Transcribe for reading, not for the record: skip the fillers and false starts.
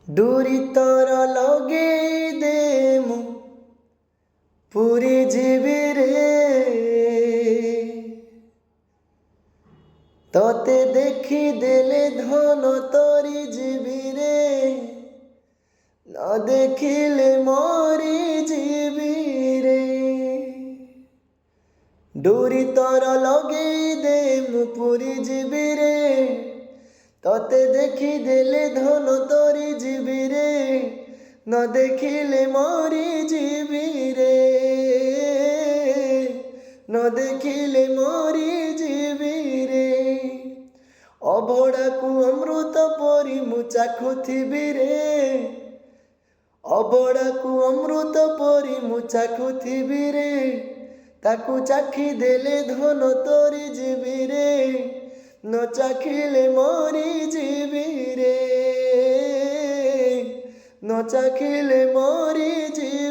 দূরি তর লগে দেমু পুরি যাবি রে, ততে দেখি দেলে ধন তরি যাবি রে, না দেখিলে মরি যাবি রে। দূরি তর লগে দেমু পুরি যাবি রে, ততে দেখি দেলে ধন তরি যাবি রে, না দেখিলে মরি যাবি রে, না দেখিলে মরি যাবি রে। অবড়াকু অমৃত পরি মু চাখুথিবি রে, অবড়াকু অমৃত পরি মু চাখুথিবি রে, তাকু চাখি দেলে ধন তরি যাবি রে, ন চাখিলে মরি যাবি রে, ন চাখিলে মরি যাবি।